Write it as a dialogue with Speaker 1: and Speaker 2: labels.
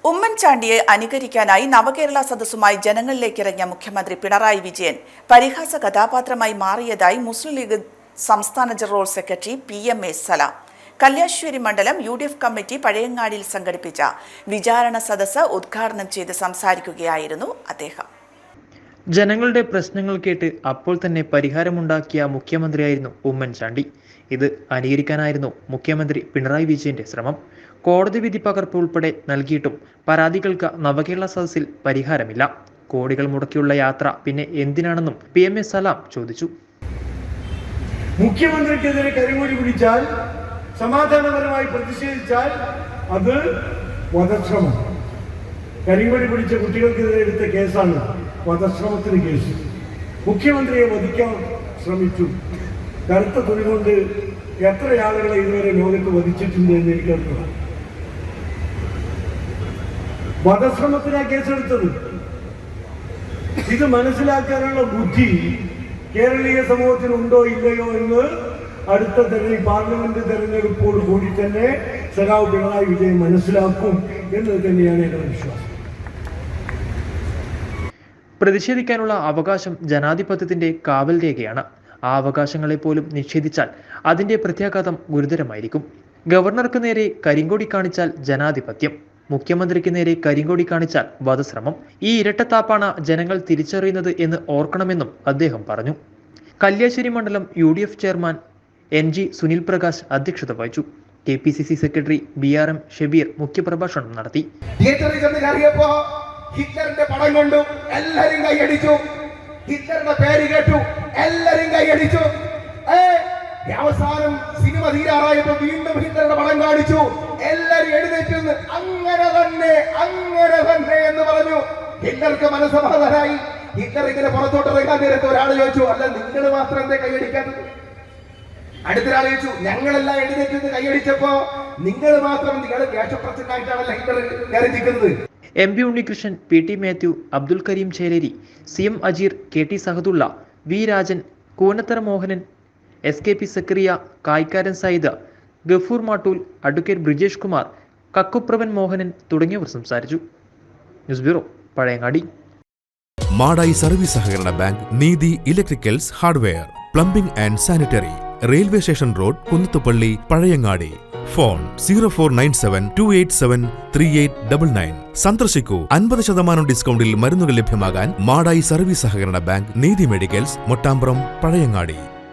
Speaker 1: ഉമ്മൻചാണ്ടിയെ അനുകരിക്കാനായി നവകേരള സദസ്സുമായി ജനങ്ങളിലേക്കിറങ്ങിയ മുഖ്യമന്ത്രി പിണറായി വിജയൻ പരിഹാസ കഥാപാത്രമായി മാറിയതായി മുസ്ലിം ലീഗ് സംസ്ഥാന ജനറൽ സെക്രട്ടറി PMA സലാം. കല്യാശ്ശേരി മണ്ഡലം UDF കമ്മിറ്റി പഴയങ്ങാടിയിൽ സംഘടിപ്പിച്ച വിചാരണ സദസ്സ് ഉദ്ഘാടനം ചെയ്ത് സംസാരിക്കുകയായിരുന്നു അദ്ദേഹം.
Speaker 2: ജനങ്ങളുടെ പ്രശ്നങ്ങൾ കേട്ട് അപ്പോൾ തന്നെ പരിഹാരമുണ്ടാക്കിയ മുഖ്യമന്ത്രിയായിരുന്നു ഉമ്മൻചാണ്ടി. ഇത് അനുകരിക്കാനായിരുന്നു മുഖ്യമന്ത്രി പിണറായി വിജയന്റെ ശ്രമം. കോടതി വിധി പകർപ്പ് ഉൾപ്പെടെ നൽകിയിട്ടും പരാതികൾക്ക് നവകേരള സദസ്സിൽ പരിഹാരമില്ല. കോടികൾ മുടക്കിയുള്ള യാത്ര പിന്നെ എന്തിനാണെന്നും PMA സലാം ചോദിച്ചു.
Speaker 3: മുഖ്യമന്ത്രിക്കെതിരെ കരിങ്കൊടി പിടിച്ചാൽ, സമാധാനപരമായി പ്രതിഷേധിച്ചാൽ അത് വധശ്രമം. കരിങ്കൊടി പിടിച്ച കുട്ടികൾക്കെതിരെ എടുത്ത കേസാണ് വധശ്രമത്തിന് കേസ്. മുഖ്യമന്ത്രിയെ വധിക്കാൻ ശ്രമിച്ചു. കറുത്ത തുണി കൊണ്ട് എത്ര ആളുകളെ ഇതുവരെ ലോകത്ത് വധിച്ചിട്ടുണ്ട് എന്ന് എനിക്കറിയില്ല. വധശ്രമത്തിനാണ് കേസെടുത്തത്. ഇത് മനസ്സിലാക്കാനുള്ള ബുദ്ധി കേരളീയ സമൂഹത്തിന് ഉണ്ടോ ഇല്ലയോ എന്ന് അടുത്ത പാർലമെന്റ് തെരഞ്ഞെടുപ്പോട് കൂടി തന്നെ സഖാവ് പിണറായി വിജയൻ മനസ്സിലാക്കും എന്നത് തന്നെയാണ് എന്റെ വിശ്വാസം.
Speaker 2: പ്രതിഷേധിക്കാനുള്ള അവകാശം ജനാധിപത്യത്തിന്റെ കാവൽ രേഖയാണ്. ആ അവകാശങ്ങളെ പോലും നിഷേധിച്ചാൽ അതിന്റെ പ്രത്യാഘാതം ഗുരുതരമായിരിക്കും. ഗവർണർക്ക് നേരെ കരിങ്കൊടി കാണിച്ചാൽ ജനാധിപത്യം, മുഖ്യമന്ത്രിക്ക് നേരെ കരിങ്കൊടി കാണിച്ചാൽ വധശ്രമം. ഈ ഇരട്ടത്താപ്പാണ് ജനങ്ങൾ തിരിച്ചറിയുന്നത് എന്ന് ഓർക്കണമെന്നും അദ്ദേഹം പറഞ്ഞു. കല്യാശ്ശേരി മണ്ഡലം UDF chairman NG Sunil Prakash അധ്യക്ഷത വഹിച്ചു. KPCC സെക്രട്ടറി BRM ഷബീർ മുഖ്യപ്രഭാഷണം നടത്തി.
Speaker 4: ഹിറ്റ്ലറിന്റെ പടം കൊണ്ടു, എല്ലാരും കൈയടിച്ചു. ഹിറ്റ്ലറിന്റെ പേര് കേട്ടു, എല്ലാരും കൈയടിച്ചു. അവസാനം സിനിമ തീരാറായപ്പോ വീണ്ടും ഹിറ്റ്ലറുടെ പടം കാണിച്ചു. എല്ലാരും എഴുന്നേറ്റ് അങ്ങനെ തന്നെ എന്ന് പറഞ്ഞു. ഹിറ്റ്ലർക്ക് മനസ്സമാധാനായി. ഹിറ്റ്ലർ ഇങ്ങനെ പുറത്തോട്ട് ഇറങ്ങാൻ നേരത്തെ ഒരാൾ ചോദിച്ചു, അല്ല നിങ്ങൾ മാത്രം എന്തേ കൈയടിക്കാത്തത്? അടുത്തൊരാൾ ചോദിച്ചു, ഞങ്ങളെല്ലാം എഴുന്നേറ്റ് കൈയടിച്ചപ്പോ നിങ്ങൾ മാത്രം, നിങ്ങൾ ദേശപ്രസിഡന്റായിട്ടാണല്ലോ ഹിറ്റ്ലർ കയറി നിൽക്കുന്നത്.
Speaker 2: MP Unnikrishnan, PT Mathew, Abdul Kareem Cheleri, CM Ajeer, KT Sahadulla, V Rajan, Koonathara Mohanan, SKP Sakkariya, Kaykkaran Sayyid, Gafoor Mattool, advocate Brijesh Kumar, Kakkupravan Mohanan തുടങ്ങിയവർ സംസാരിച്ചു. News bureau, Pazhayangadi.
Speaker 5: Madayi service സഹകരണ bank, Neethi electricals hardware, plumbing and sanitary, railway station road, Kunnathupalli, Pazhayangadi. Phone 0497287389. സന്ദർശിക്കൂ. 50% ഡിസ്കൗണ്ടിൽ മരുന്നുകൾ ലഭ്യമാകാൻ മാടായി സർവീസ് സഹകരണ ബാങ്ക്, നീതി മെഡിക്കൽസ്, മൊട്ടാമ്പ്രം, പഴയങ്ങാടി.